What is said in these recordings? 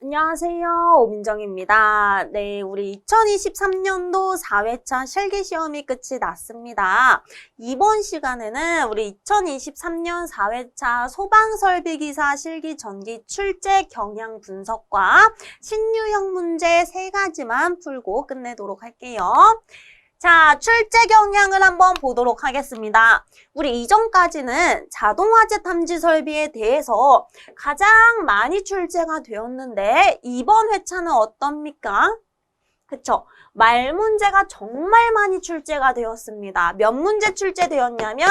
안녕하세요. 오민정입니다. 네, 우리 2023년도 4회차 실기시험이 끝이 났습니다. 이번 시간에는 우리 2023년 4회차 소방설비기사 실기전기 출제 경향 분석과 신유형 문제 3가지만 풀고 끝내도록 할게요. 자, 출제 경향을 한번 보도록 하겠습니다. 우리 이전까지는 자동화재 탐지 설비에 대해서 가장 많이 출제가 되었는데 이번 회차는 어떻습니까? 그쵸? 말 문제가 정말 많이 출제가 되었습니다. 몇 문제 출제되었냐면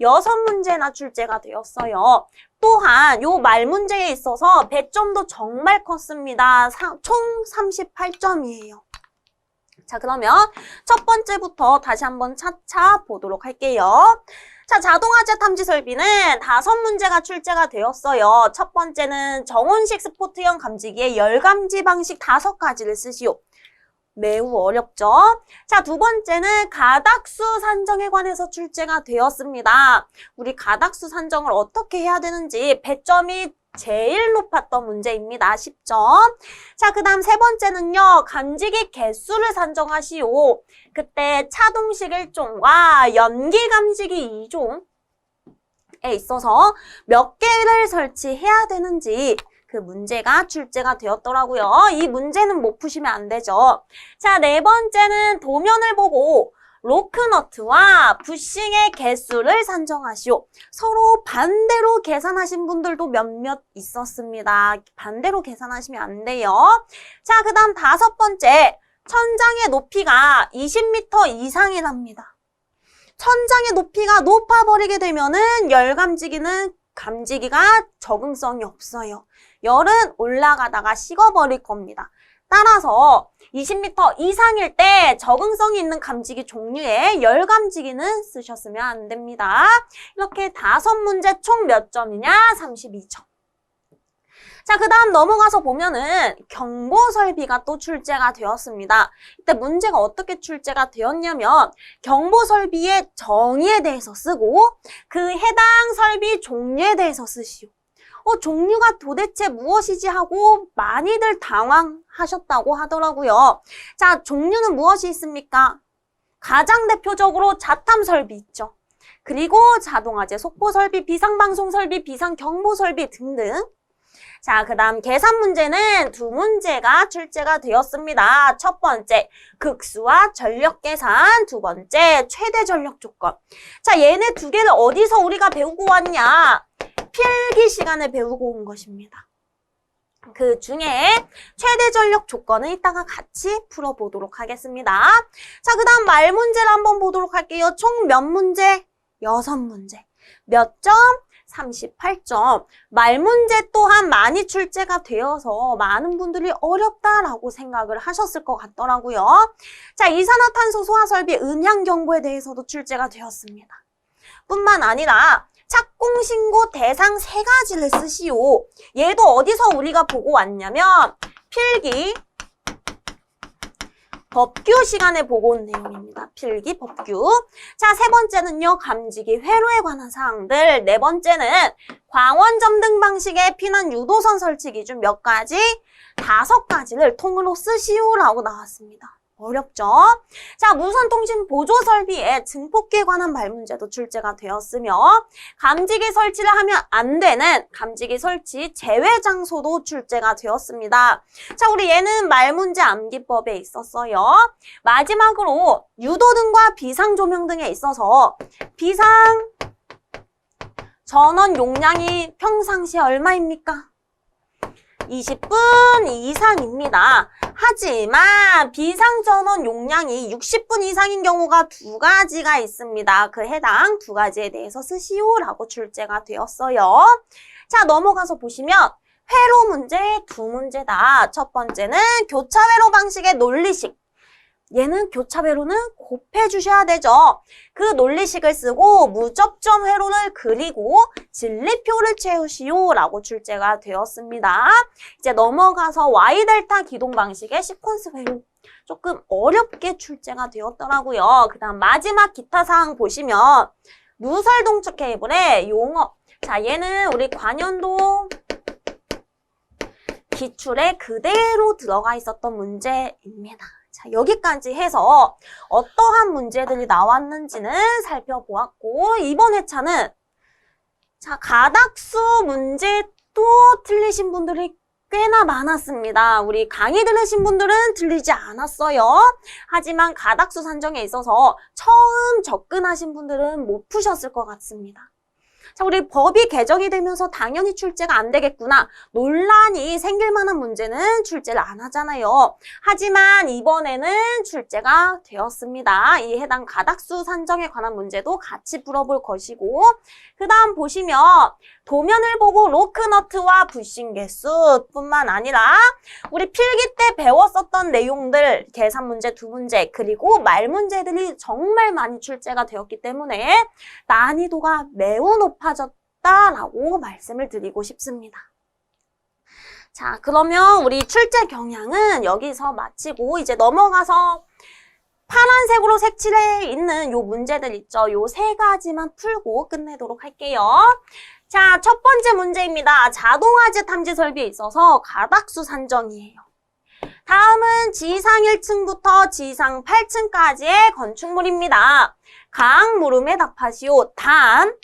6문제나 출제가 되었어요. 또한 요 말 문제에 있어서 배점도 정말 컸습니다. 총 38점이에요. 자, 그러면 첫 번째부터 다시 한번 차차 보도록 할게요. 자, 자동화재 탐지 설비는 5문제가 출제가 되었어요. 첫 번째는 정온식 스포트형 감지기의 열감지 방식 5가지를 쓰시오. 매우 어렵죠? 자, 두 번째는 가닥수 산정에 관해서 출제가 되었습니다. 우리 가닥수 산정을 어떻게 해야 되는지 배점이 제일 높았던 문제입니다. 10점. 자, 그 다음 세 번째는요. 감지기 개수를 산정하시오. 그때 차동식 1종과 연기 감지기 2종에 있어서 몇 개를 설치해야 되는지 그 문제가 출제가 되었더라고요. 이 문제는 못 푸시면 안 되죠. 자, 네 번째는 도면을 보고 로크너트와 부싱의 개수를 산정하시오. 서로 반대로 계산하신 분들도 몇몇 있었습니다. 반대로 계산하시면 안 돼요. 자, 그 다음 5번째. 천장의 높이가 20m 이상이랍니다. 천장의 높이가 높아버리게 되면은 감지기가 적응성이 없어요. 열은 올라가다가 식어버릴 겁니다. 따라서 20m 이상일 때 적응성이 있는 감지기 종류의 열 감지기는 쓰셨으면 안 됩니다. 이렇게 5문제 총 몇 점이냐? 32점. 자, 그 다음 넘어가서 보면은 경보설비가 또 출제가 되었습니다. 이때 문제가 어떻게 출제가 되었냐면 경보설비의 정의에 대해서 쓰고 그 해당 설비 종류에 대해서 쓰시오. 종류가 도대체 무엇이지 하고 많이들 당황하셨다고 하더라고요. 자, 종류는 무엇이 있습니까? 가장 대표적으로 자탐 설비 있죠. 그리고 자동화재 속보 설비, 비상방송 설비, 비상경보 설비 등등. 자, 그 다음 계산 문제는 2문제가 출제가 되었습니다. 첫 번째, 극수와 전력 계산. 두 번째, 최대 전력 조건. 자, 얘네 2개를 어디서 우리가 배우고 왔냐? 필기 시간에 배우고 온 것입니다. 그 중에 최대 전력 조건은 이따가 같이 풀어보도록 하겠습니다. 자, 그 다음 말 문제를 한번 보도록 할게요. 총 몇 문제? 6문제. 몇 점? 38점. 말 문제 또한 많이 출제가 되어서 많은 분들이 어렵다라고 생각을 하셨을 것 같더라고요. 자, 이산화탄소 소화 설비 음향 경보에 대해서도 출제가 되었습니다. 뿐만 아니라 착공신고 대상 3가지를 쓰시오. 얘도 어디서 우리가 보고 왔냐면 필기, 법규 시간에 보고 온 내용입니다. 필기, 법규. 자, 3번째는요. 감지기 회로에 관한 사항들. 4번째는 광원 점등 방식의 피난 유도선 설치 기준 몇 가지? 5가지를 통으로 쓰시오라고 나왔습니다. 어렵죠? 자, 무선통신 보조 설비에 증폭기에 관한 말 문제도 출제가 되었으며 감지기 설치를 하면 안 되는 감지기 설치 제외 장소도 출제가 되었습니다. 자, 우리 얘는 말 문제 암기법에 있었어요. 마지막으로 유도등과 비상조명 등에 있어서 비상 전원 용량이 평상시에 얼마입니까? 20분 이상입니다. 하지만 비상전원 용량이 60분 이상인 경우가 2가지가 있습니다. 그 해당 2가지에 대해서 쓰시오라고 출제가 되었어요. 자, 넘어가서 보시면 회로 문제 2문제다. 첫 번째는 교차회로 방식의 논리식. 얘는 교차회로는 곱해주셔야 되죠. 그 논리식을 쓰고 무접점 회로를 그리고 진리표를 채우시오라고 출제가 되었습니다. 이제 넘어가서 Y델타 기동 방식의 시퀀스 회로. 조금 어렵게 출제가 되었더라고요. 그 다음 마지막 기타 사항 보시면 누설 동축 케이블의 용어. 자, 얘는 우리 관연도 기출에 그대로 들어가 있었던 문제입니다. 자, 여기까지 해서 어떠한 문제들이 나왔는지는 살펴보았고, 이번 회차는 자, 가닥수 문제 또 틀리신 분들이 꽤나 많았습니다. 우리 강의 들으신 분들은 틀리지 않았어요. 하지만 가닥수 산정에 있어서 처음 접근하신 분들은 못 푸셨을 것 같습니다. 자, 우리 법이 개정이 되면서 당연히 출제가 안 되겠구나. 논란이 생길 만한 문제는 출제를 안 하잖아요. 하지만 이번에는 출제가 되었습니다. 이 해당 가닥수 산정에 관한 문제도 같이 풀어볼 것이고, 그 다음 보시면 도면을 보고 로크너트와 부싱 개수뿐만 아니라 우리 필기 때 배웠었던 내용들, 계산 문제 2문제, 그리고 말 문제들이 정말 많이 출제가 되었기 때문에 난이도가 매우 높아졌다라고 말씀을 드리고 싶습니다. 자, 그러면 우리 출제 경향은 여기서 마치고 이제 넘어가서 파란색으로 색칠해 있는 요 문제들 있죠. 요 3가지만 풀고 끝내도록 할게요. 자, 첫 번째 문제입니다. 자동화재 탐지 설비에 있어서 가닥수 산정이에요. 다음은 지상 1층부터 지상 8층까지의 건축물입니다. 각 물음에 답하시오. 단,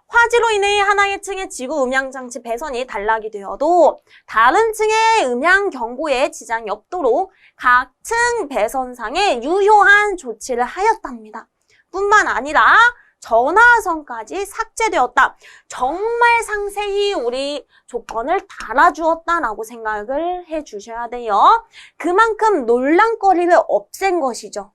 화재로 인해 하나의 층의 지구 음향장치 배선이 단락이 되어도 다른 층의 음향 경보에 지장이 없도록 각 층 배선상에 유효한 조치를 하였답니다. 뿐만 아니라 전화선까지 삭제되었다. 정말 상세히 우리 조건을 달아주었다라고 생각을 해주셔야 돼요. 그만큼 논란거리를 없앤 것이죠.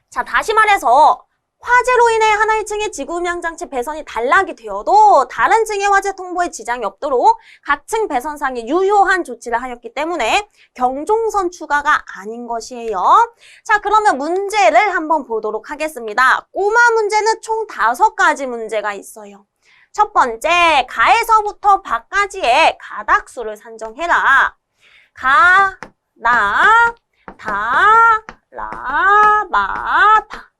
자, 다시 말해서 화재로 인해 하나의 층의 지구 음향장치 배선이 단락이 되어도 다른 층의 화재 통보에 지장이 없도록 각 층 배선상에 유효한 조치를 하였기 때문에 경종선 추가가 아닌 것이에요. 자, 그러면 문제를 한번 보도록 하겠습니다. 꼬마 문제는 총 5가지 문제가 있어요. 첫 번째, 가에서부터 바까지의 가닥수를 산정해라. 가, 나, 다, 라, 마, 다.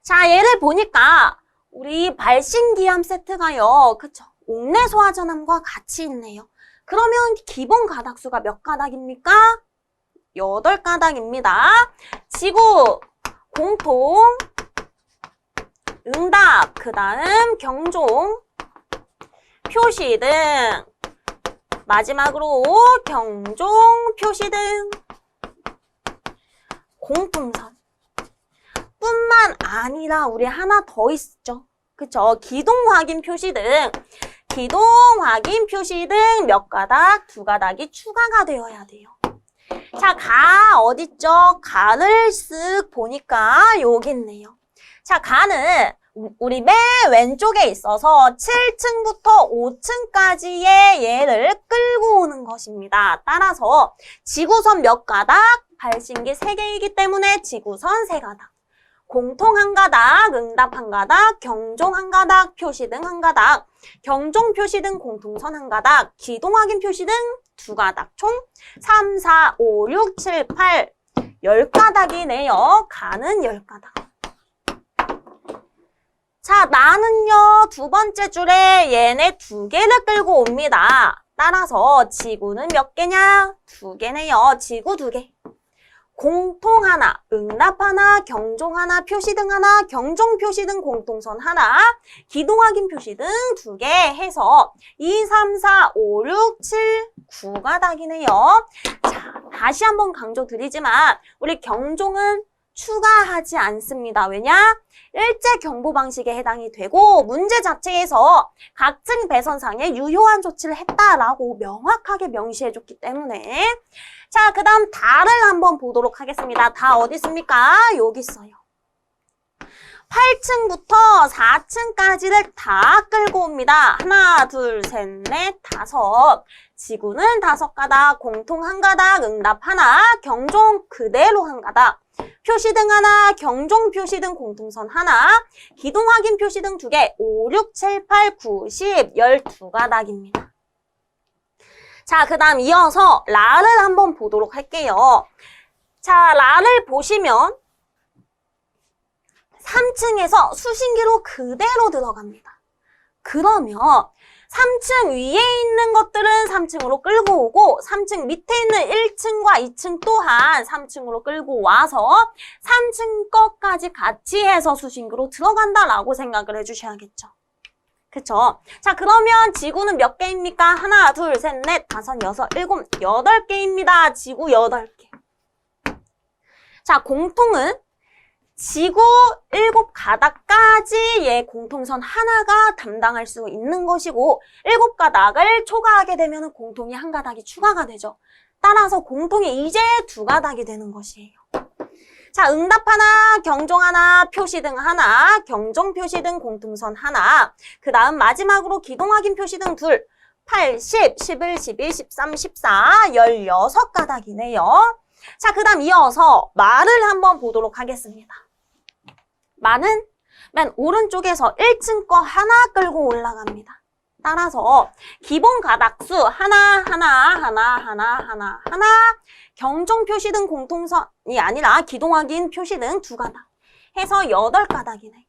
자, 얘를 보니까 우리 발신기함 세트가요. 그쵸? 옥내 소화전함과 같이 있네요. 그러면 기본 가닥수가 몇 가닥입니까? 8가닥입니다. 지구, 공통, 응답, 그 다음 경종, 표시 등, 마지막으로 경종, 표시 등, 공통선. 뿐만 아니라 우리 하나 더 있죠. 그쵸? 기동 확인 표시 등, 기동 확인 표시 등 몇 가닥? 2가닥이 추가가 되어야 돼요. 자, 가 어딨죠? 가를 쓱 보니까 여기 있네요. 자, 가는 우리 맨 왼쪽에 있어서 7층부터 5층까지의 얘를 끌고 오는 것입니다. 따라서 지구선 몇 가닥? 발신기 3개이기 때문에 지구선 3가닥. 공통 1가닥, 응답 1가닥, 경종 1가닥, 표시 등 1가닥, 경종 표시 등 공통선 1가닥, 기동 확인 표시 등 2가닥, 총 3, 4, 5, 6, 7, 8, 10가닥이네요. 가는 10가닥. 자, 나는요, 2번째 줄에 얘네 2개를 끌고 옵니다. 따라서 지구는 몇 개냐? 2개네요. 지구 2개. 공통 하나, 응답 하나, 경종 하나, 표시 등 하나, 경종 표시 등 공통선 하나, 기동 확인 표시 등 2개 해서 2, 3, 4, 5, 6, 7, 9가닥이네요. 자, 다시 한번 강조드리지만 우리 경종은 추가하지 않습니다. 왜냐? 일제 경보 방식에 해당이 되고 문제 자체에서 각 층 배선상에 유효한 조치를 했다라고 명확하게 명시해줬기 때문에 자, 그 다음 다를 한번 보도록 하겠습니다. 다 어디 있습니까? 여기 있어요. 8층부터 4층까지를 다 끌고 옵니다. 하나, 둘, 셋, 넷, 5. 지구는 5가닥, 공통 1가닥, 응답 하나, 경종 그대로 1가닥. 표시 등 하나, 경종 표시 등 공통선 하나, 기동 확인 표시 등 2개, 5, 6, 7, 8, 9, 10, 12가닥입니다. 자, 그 다음 이어서 라를 한번 보도록 할게요. 자, 라를 보시면 3층에서 수신기로 그대로 들어갑니다. 그러면 3층 위에 있는 것들은 3층으로 끌고 오고 3층 밑에 있는 1층과 2층 또한 3층으로 끌고 와서 3층 것까지 같이 해서 수신기로 들어간다라고 생각을 해주셔야겠죠. 그쵸? 자, 그러면 지구는 몇 개입니까? 하나, 둘, 셋, 넷, 다섯, 여섯, 일곱, 8개입니다. 지구 8개. 자, 공통은 지구 7가닥까지의 공통선 하나가 담당할 수 있는 것이고 7가닥을 초과하게 되면 공통이 1가닥이 추가가 되죠. 따라서 공통이 이제 2가닥이 되는 것이에요. 자, 응답 하나, 경종 하나, 표시등 하나, 경종 표시등 공통선 하나, 그 다음 마지막으로 기동 확인 표시등 둘, 8, 10, 11, 12, 13, 14, 16가닥이네요. 자, 그 다음 이어서 말을 한번 보도록 하겠습니다. 말은 맨 오른쪽에서 1층 거 하나 끌고 올라갑니다. 따라서 기본 가닥수 하나, 경종 표시 등 공통선이 아니라 기동 확인 표시 등 2가닥 해서 8가닥이네.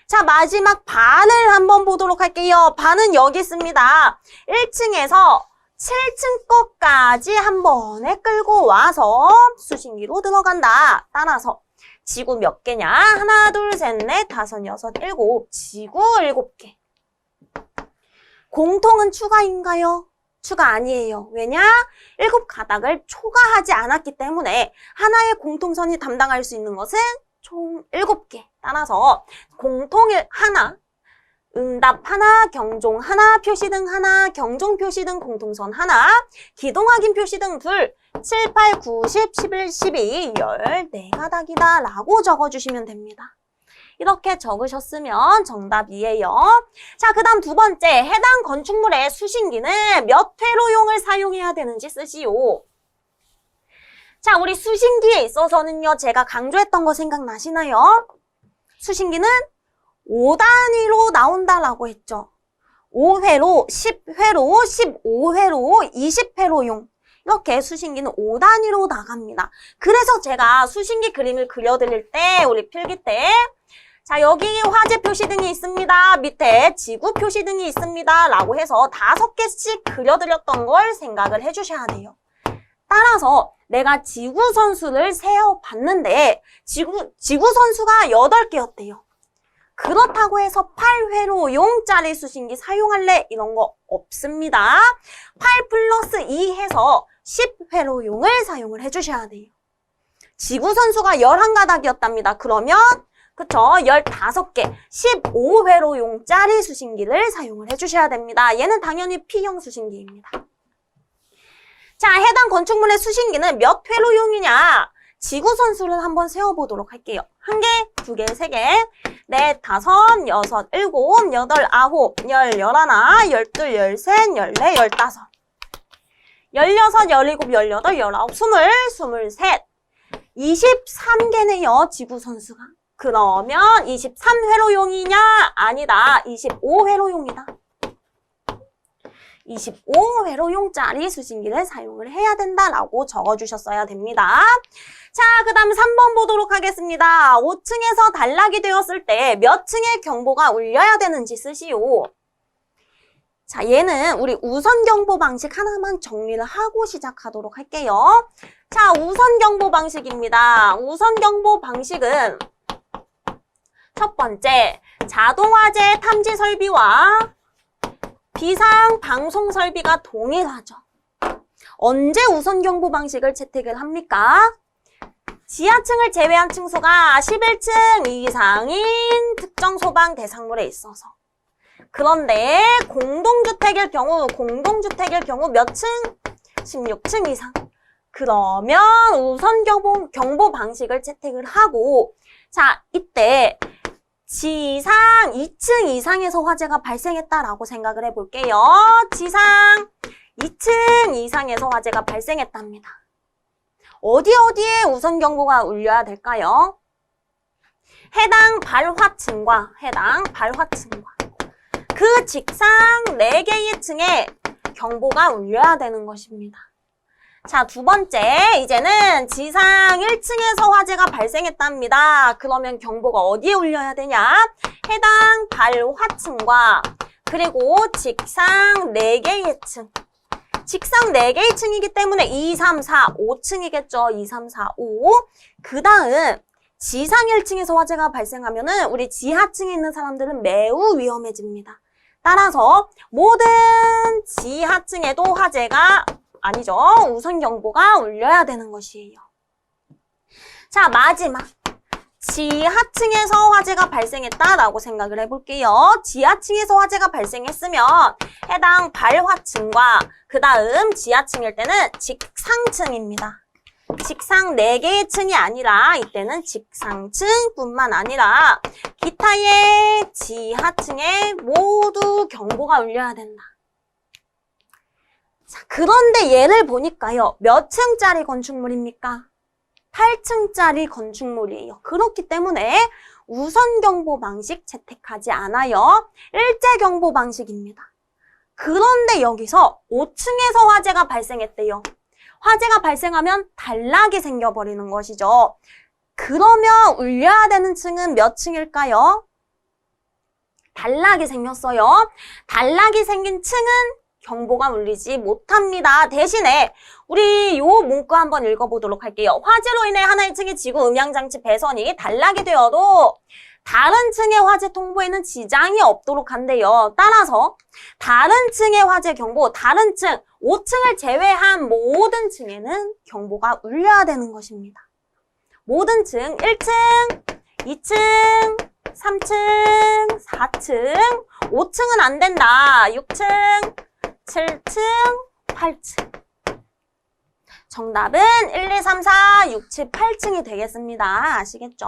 자, 마지막 반을 한번 보도록 할게요. 반은 여기 있습니다. 1층에서 7층 것까지 한 번에 끌고 와서 수신기로 들어간다. 따라서 지구 몇 개냐? 하나, 둘, 셋, 넷, 다섯, 여섯, 일곱. 지구 7개. 공통은 추가인가요? 추가 아니에요. 왜냐? 7가닥을 초과하지 않았기 때문에 하나의 공통선이 담당할 수 있는 것은 총 7개. 따라서 공통일 하나, 응답 하나, 경종 하나, 표시등 하나, 경종 표시등 공통선 하나, 기동 확인 표시등 둘, 7, 8, 9, 10, 11, 12, 14가닥이다 라고 적어주시면 됩니다. 이렇게 적으셨으면 정답이에요. 자, 그 다음 2번째, 해당 건축물의 수신기는 몇 회로용을 사용해야 되는지 쓰시오. 자, 우리 수신기에 있어서는요, 제가 강조했던 거 생각나시나요? 수신기는 5단위로 나온다라고 했죠. 5회로, 10회로, 15회로, 20회로용. 이렇게 수신기는 5단위로 나갑니다. 그래서 제가 수신기 그림을 그려드릴 때, 우리 필기 때, 자, 여기 화재 표시등이 있습니다. 밑에 지구 표시등이 있습니다. 라고 해서 5개씩 그려드렸던 걸 생각을 해주셔야 돼요. 따라서 내가 지구 선수를 세어봤는데, 지구 선수가 8개였대요. 그렇다고 해서 8회로용짜리 수신기 사용할래? 이런 거 없습니다. 8 플러스 2 해서 10회로용을 사용을 해주셔야 돼요. 지구 선수가 11가닥이었답니다. 그러면 그쵸? 15개, 15회로용짜리 수신기를 사용을 해주셔야 됩니다. 얘는 당연히 P형 수신기입니다. 자, 해당 건축물의 수신기는 몇 회로용이냐? 지구 선수를 한번 세어보도록 할게요. 1개, 2개, 3개, 4, 5, 6, 7, 8, 9, 10, 11, 12, 13, 14, 15, 16, 17, 18, 19, 20, 23, 23개네요, 지구 선수가. 그러면 23회로용이냐? 아니다. 25회로용이다. 25회로용짜리 수신기를 사용을 해야 된다라고 적어주셨어야 됩니다. 자, 그 다음 3번 보도록 하겠습니다. 5층에서 단락이 되었을 때 몇 층의 경보가 울려야 되는지 쓰시오. 자, 얘는 우리 우선경보 방식 하나만 정리를 하고 시작하도록 할게요. 자, 우선경보 방식입니다. 우선경보 방식은 첫 번째, 자동화재 탐지 설비와 비상 방송 설비가 동일하죠. 언제 우선경보 방식을 채택을 합니까? 지하층을 제외한 층수가 11층 이상인 특정 소방 대상물에 있어서. 그런데 공동주택일 경우 몇 층? 16층 이상. 그러면 우선경보 방식을 채택을 하고, 자, 이때 지상 2층 이상에서 화재가 발생했다라고 생각을 해볼게요. 지상 2층 이상에서 화재가 발생했답니다. 어디에 우선경보가 울려야 될까요? 해당 발화층과 그 직상 4개의 층에 경보가 울려야 되는 것입니다. 자, 2번째, 이제는 지상 1층에서 화재가 발생했답니다. 그러면 경보가 어디에 울려야 되냐? 해당 발화층과 그리고 직상 4개의 층. 직상 4개의 층이기 때문에 2, 3, 4, 5층이겠죠. 2, 3, 4, 5. 그 다음 지상 1층에서 화재가 발생하면은 우리 지하층에 있는 사람들은 매우 위험해집니다. 따라서 모든 지하층에도 화재가 아니죠. 우선 경보가 울려야 되는 것이에요. 자, 마지막. 지하층에서 화재가 발생했다라고 생각을 해볼게요. 지하층에서 화재가 발생했으면 해당 발화층과 그 다음 지하층일 때는 직상층입니다. 직상 4개의 층이 아니라 이때는 직상층뿐만 아니라 기타의 지하층에 모두 경보가 울려야 된다. 자, 그런데 얘를 보니까요. 몇 층짜리 건축물입니까? 8층짜리 건축물이에요. 그렇기 때문에 우선경보 방식 채택하지 않아요. 일제경보 방식입니다. 그런데 여기서 5층에서 화재가 발생했대요. 화재가 발생하면 단락이 생겨버리는 것이죠. 그러면 울려야 되는 층은 몇 층일까요? 단락이 생겼어요. 단락이 생긴 층은 경보가 울리지 못합니다. 대신에 우리 요 문구 한번 읽어보도록 할게요. 화재로 인해 하나의 층의 지구 음향장치 배선이 단락이 되어도 다른 층의 화재 통보에는 지장이 없도록 한대요. 따라서 다른 층의 화재 경보, 다른 층, 5층을 제외한 모든 층에는 경보가 울려야 되는 것입니다. 모든 층, 1층, 2층, 3층, 4층, 5층은 안 된다. 6층, 7층, 8층. 정답은 1, 2, 3, 4, 6, 7, 8층이 되겠습니다. 아시겠죠?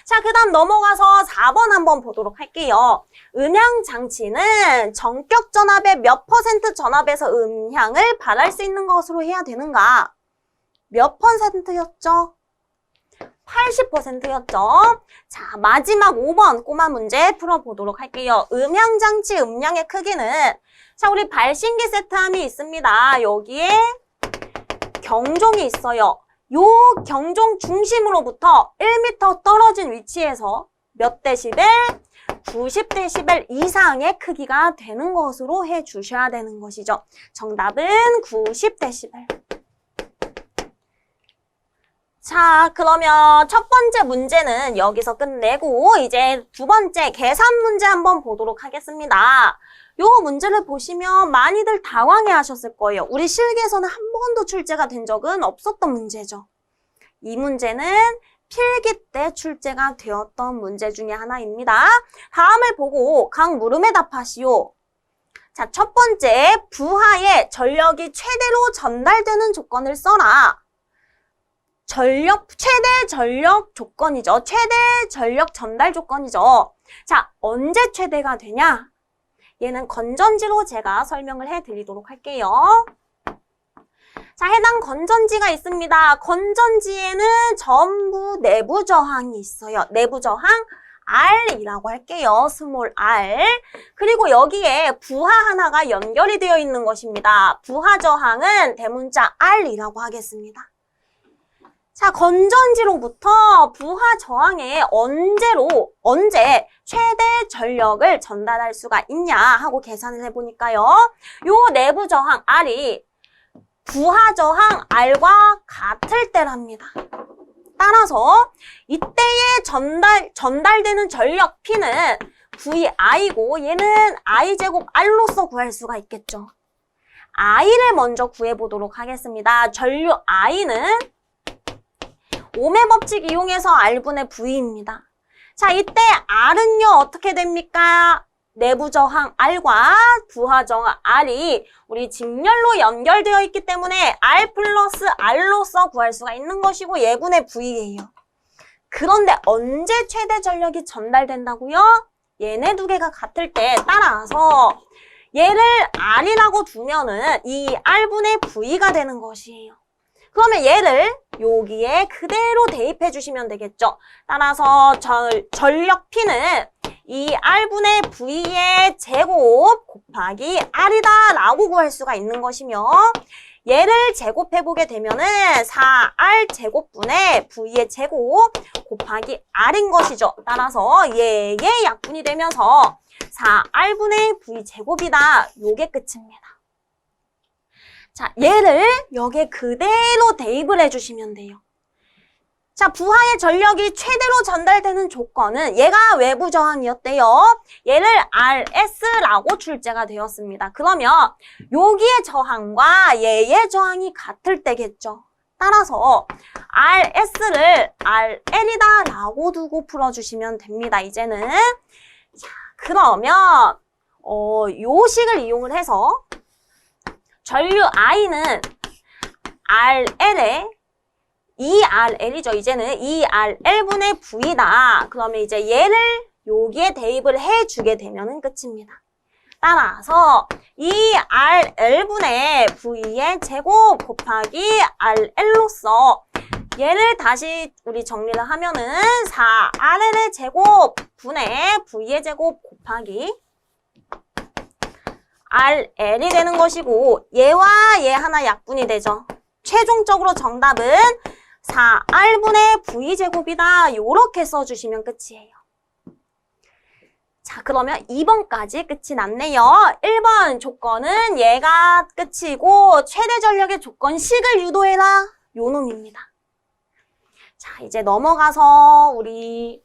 자, 그 다음 넘어가서 4번 한번 보도록 할게요. 음향장치는 전격 전압의 몇 % 전압에서 음향을 발할 수 있는 것으로 해야 되는가? 몇 %였죠? 80%였죠? 자, 마지막 5번 꼬마 문제 풀어보도록 할게요. 음향장치 음량의 크기는 자, 우리 발신기 세트함이 있습니다. 여기에 경종이 있어요. 요 경종 중심으로부터 1m 떨어진 위치에서 몇 데시벨? 90데시벨 이상의 크기가 되는 것으로 해주셔야 되는 것이죠. 정답은 90데시벨. 자, 그러면 첫 번째 문제는 여기서 끝내고 이제 두 번째 계산 문제 한번 보도록 하겠습니다. 요 문제를 보시면 많이들 당황해 하셨을 거예요. 우리 실기에서는 한 번도 출제가 된 적은 없었던 문제죠. 이 문제는 필기 때 출제가 되었던 문제 중에 하나입니다. 다음을 보고 각 물음에 답하시오. 자, 첫 번째, 부하에 전력이 최대로 전달되는 조건을 써라. 최대 전력 조건이죠. 최대 전력 전달 조건이죠. 자, 언제 최대가 되냐? 얘는 건전지로 제가 설명을 해드리도록 할게요. 자, 해당 건전지가 있습니다. 건전지에는 전부 내부 저항이 있어요. 내부 저항 R이라고 할게요. 스몰 r. 그리고 여기에 부하 하나가 연결이 되어 있는 것입니다. 부하 저항은 대문자 R이라고 하겠습니다. 자, 건전지로부터 부하 저항에 언제 최대 전력을 전달할 수가 있냐 하고 계산을 해보니까요. 요 내부 저항 R이 부하 저항 R과 같을 때랍니다. 따라서 이때에 전달되는 전력 P는 VI고 얘는 I제곱 R로서 구할 수가 있겠죠. I를 먼저 구해보도록 하겠습니다. 전류 I는 ohm의 법칙 이용해서 R분의 V입니다. 자, 이때 R은요, 어떻게 됩니까? 내부 저항 R과 부하 저항 R이 우리 직렬로 연결되어 있기 때문에 R 플러스 R로서 구할 수가 있는 것이고 얘분의 V예요. 그런데 언제 최대 전력이 전달된다고요? 얘네 두 개가 같을 때 따라서 얘를 R이라고 두면은 이 R분의 V가 되는 것이에요. 그러면 얘를 여기에 그대로 대입해 주시면 되겠죠. 따라서 전력 P는 이 R분의 V의 제곱 곱하기 R이다 라고 구할 수가 있는 것이며 얘를 제곱해보게 되면은 4R 제곱분의 V의 제곱 곱하기 R인 것이죠. 따라서 얘의 약분이 되면서 4R분의 V제곱이다. 요게 끝입니다. 자, 얘를 여기에 그대로 대입을 해주시면 돼요. 자, 부하의 전력이 최대로 전달되는 조건은 얘가 외부 저항이었대요. 얘를 RS라고 출제가 되었습니다. 그러면 여기의 저항과 얘의 저항이 같을 때겠죠. 따라서 RS를 RL이다 라고 두고 풀어주시면 됩니다. 이제는. 자, 그러면 요 식을 이용을 해서 전류 I는 RL에 2RL이죠. 이제는 2RL분의 V다. 그러면 이제 얘를 여기에 대입을 해주게 되면 끝입니다. 따라서 2RL분의 V의 제곱 곱하기 RL로서 얘를 다시 우리 정리를 하면은 4RL의 제곱 분의 V의 제곱 곱하기 RL이 되는 것이고 얘와 얘 하나 약분이 되죠. 최종적으로 정답은 4R분의 V제곱이다. 요렇게 써주시면 끝이에요. 자, 그러면 2번까지 끝이 났네요. 1번 조건은 얘가 끝이고 최대 전력의 조건식을 유도해라. 요 놈입니다. 자, 이제 넘어가서 우리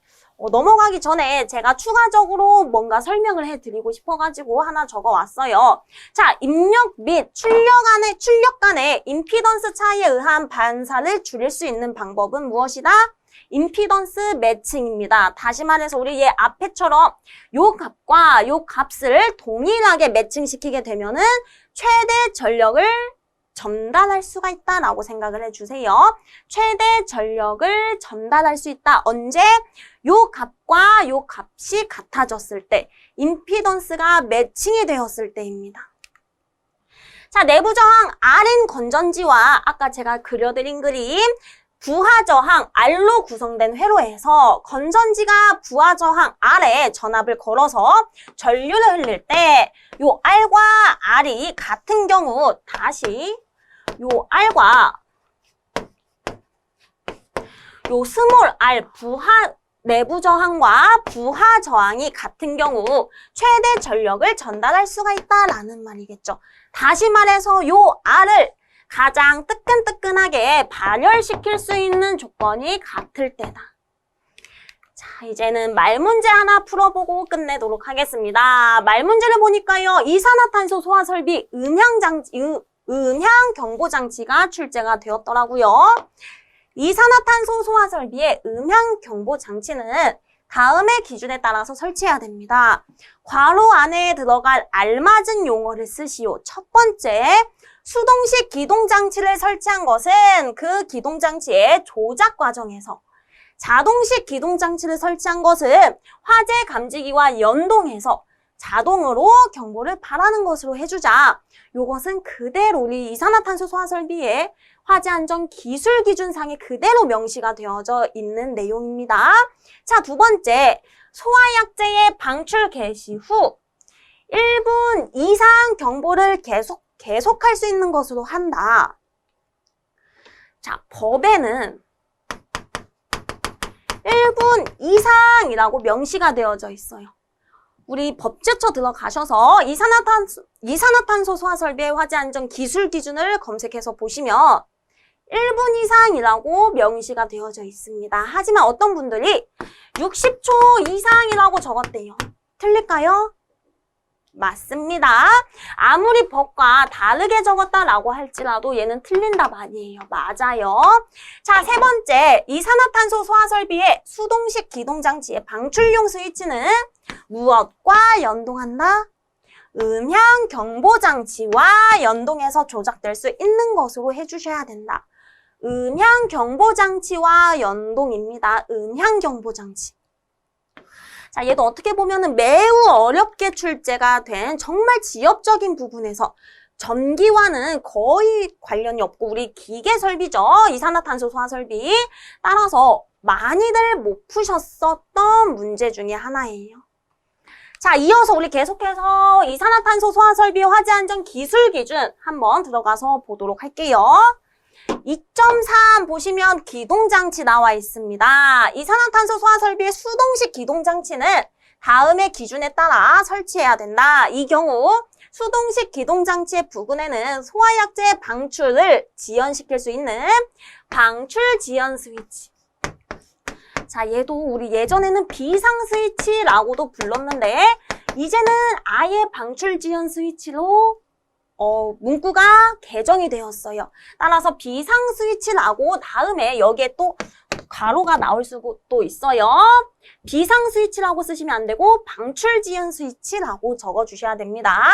넘어가기 전에 제가 추가적으로 뭔가 설명을 해드리고 싶어가지고 하나 적어왔어요. 자, 입력 및 출력 간의 임피던스 차이에 의한 반사를 줄일 수 있는 방법은 무엇이다? 임피던스 매칭입니다. 다시 말해서 우리 얘 앞에처럼 요 값과 요 값을 동일하게 매칭시키게 되면은 최대 전력을 전달할 수가 있다라고 생각을 해주세요. 최대 전력을 전달할 수 있다. 언제? 요 값과 요 값이 같아졌을 때, 임피던스가 매칭이 되었을 때입니다. 자, 내부 저항 R인 건전지와 아까 제가 그려드린 그림 부하 저항 R로 구성된 회로에서 건전지가 부하 저항 R에 전압을 걸어서 전류를 흘릴 때 요 R과 R이 같은 경우 다시 요 R과 요 스몰 R 부하 내부 저항과 부하 저항이 같은 경우 최대 전력을 전달할 수가 있다라는 말이겠죠. 다시 말해서 요 R을 가장 뜨끈뜨끈하게 발열시킬 수 있는 조건이 같을 때다. 자, 이제는 말 문제 하나 풀어보고 끝내도록 하겠습니다. 말 문제를 보니까요. 이산화탄소 소화 설비 음향 경보 장치가 출제가 되었더라고요. 이산화탄소 소화 설비의 음향 경보 장치는 다음의 기준에 따라서 설치해야 됩니다. 괄호 안에 들어갈 알맞은 용어를 쓰시오. 첫 번째, 수동식 기동장치를 설치한 것은 그 기동장치의 조작 과정에서, 자동식 기동장치를 설치한 것은 화재 감지기와 연동해서 자동으로 경보를 발하는 것으로 해주자. 요것은 그대로 우리 이산화탄소 소화 설비의 화재 안전 기술 기준상에 그대로 명시가 되어져 있는 내용입니다. 자, 두 번째, 소화약제의 방출 개시 후 1분 이상 경보를 계속할 수 있는 것으로 한다. 자, 법에는 1분 이상이라고 명시가 되어져 있어요. 우리 법제처 들어가셔서 이산화탄소 소화 설비의 화재 안전 기술 기준을 검색해서 보시면 1분 이상이라고 명시가 되어져 있습니다. 하지만 어떤 분들이 60초 이상이라고 적었대요. 틀릴까요? 맞습니다. 아무리 법과 다르게 적었다라고 할지라도 얘는 틀린 답 아니에요. 맞아요. 자, 세 번째, 이산화탄소 소화 설비의 수동식 기동장치의 방출용 스위치는 무엇과 연동한다? 음향 경보 장치와 연동해서 조작될 수 있는 것으로 해주셔야 된다. 음향 경보 장치와 연동입니다. 음향 경보 장치. 자, 얘도 어떻게 보면은 매우 어렵게 출제가 된 정말 지엽적인 부분에서 전기와는 거의 관련이 없고 우리 기계 설비죠. 이산화탄소 소화 설비. 따라서 많이들 못 푸셨었던 문제 중에 하나예요. 자, 이어서 우리 계속해서 이산화탄소 소화 설비 화재 안전 기술 기준 한번 들어가서 보도록 할게요. 2.3 보시면 기동장치 나와 있습니다. 이산화탄소 소화 설비의 수동식 기동장치는 다음의 기준에 따라 설치해야 된다. 이 경우 수동식 기동장치의 부근에는 소화약제 방출을 지연시킬 수 있는 방출 지연 스위치. 자, 얘도 우리 예전에는 비상 스위치라고도 불렀는데 이제는 아예 방출 지연 스위치로 문구가 개정이 되었어요. 따라서 비상 스위치라고 다음에 여기에 또 가로가 나올 수도 있어요. 비상 스위치라고 쓰시면 안 되고 방출 지연 스위치라고 적어주셔야 됩니다.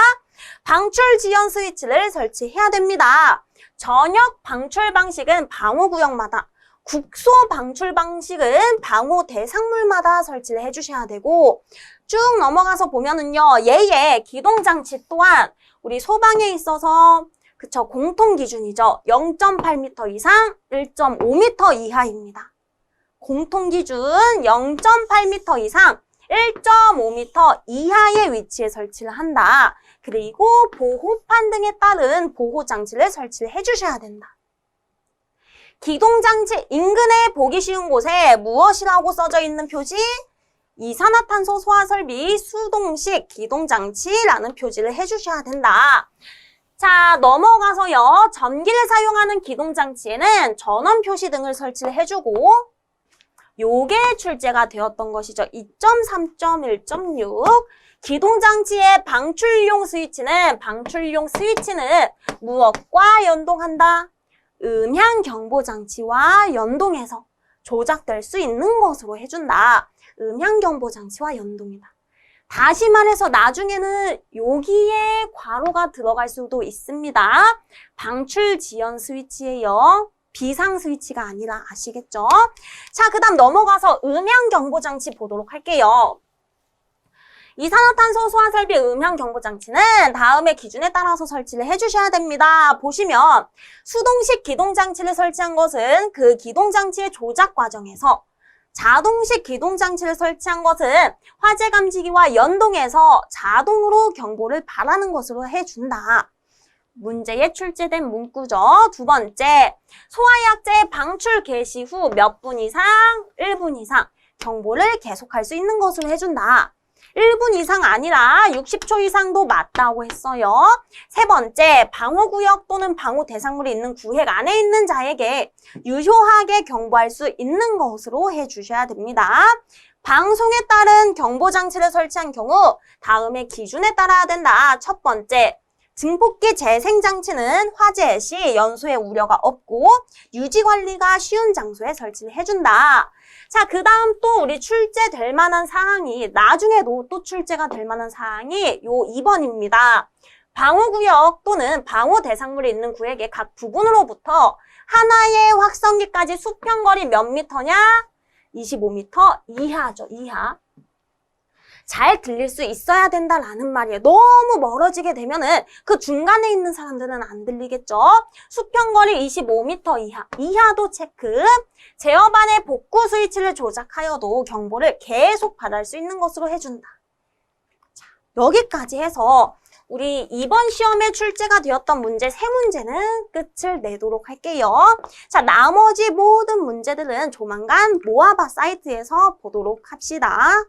방출 지연 스위치를 설치해야 됩니다. 전역 방출 방식은 방호구역마다, 국소 방출 방식은 방호 대상물마다 설치를 해주셔야 되고 쭉 넘어가서 보면은요. 얘의 기동장치 또한 우리 소방에 있어서 그쵸 공통 기준이죠. 0.8m 이상, 1.5m 이하입니다. 공통 기준 0.8m 이상, 1.5m 이하의 위치에 설치를 한다. 그리고 보호판 등에 따른 보호장치를 설치를 해주셔야 된다. 기동장치 인근에 보기 쉬운 곳에 무엇이라고 써져 있는 표지? 이산화탄소 소화설비 수동식 기동장치라는 표지를 해주셔야 된다. 자, 넘어가서요. 전기를 사용하는 기동장치에는 전원 표시 등을 설치를 해주고 요게 출제가 되었던 것이죠. 2.3.1.6 기동장치의 방출용 스위치는 무엇과 연동한다? 음향경보장치와 연동해서 조작될 수 있는 것으로 해준다. 음향경보장치와 연동이다. 다시 말해서 나중에는 여기에 괄호가 들어갈 수도 있습니다. 방출 지연 스위치예요. 비상 스위치가 아니라 아시겠죠? 자, 그 다음 넘어가서 음향경보장치 보도록 할게요. 이산화탄소 소화설비 음향경보장치는 다음의 기준에 따라서 설치를 해주셔야 됩니다. 보시면 수동식 기동장치를 설치한 것은 그 기동장치의 조작 과정에서 자동식 기동장치를 설치한 것은 화재 감지기와 연동해서 자동으로 경보를 발하는 것으로 해준다. 문제에 출제된 문구죠. 두 번째, 소화약제 방출 개시 후 몇 분 이상, 1분 이상 경보를 계속할 수 있는 것으로 해준다. 1분 이상 아니라 60초 이상도 맞다고 했어요. 세 번째, 방호구역 또는 방호 대상물이 있는 구획 안에 있는 자에게 유효하게 경보할 수 있는 것으로 해주셔야 됩니다. 방송에 따른 경보장치를 설치한 경우 다음의 기준에 따라야 된다. 첫 번째, 증폭기 재생장치는 화재 시 연소의 우려가 없고 유지관리가 쉬운 장소에 설치를 해준다. 자, 그 다음 또 우리 출제될 만한 사항이 나중에도 또 출제가 될 만한 사항이 요 2번입니다. 방호구역 또는 방호 대상물이 있는 구역의 각 부분으로부터 하나의 확성기까지 수평거리 몇 미터냐? 25m 이하죠. 이하. 잘 들릴 수 있어야 된다라는 말이에요. 너무 멀어지게 되면은 그 중간에 있는 사람들은 안 들리겠죠. 수평거리 25m 이하, 이하도 체크. 제어반의 복구 스위치를 조작하여도 경보를 계속 받을 수 있는 것으로 해준다. 자, 여기까지 해서 우리 이번 시험에 출제가 되었던 문제 3문제는 끝을 내도록 할게요. 자, 나머지 모든 문제들은 조만간 모아봐 사이트에서 보도록 합시다.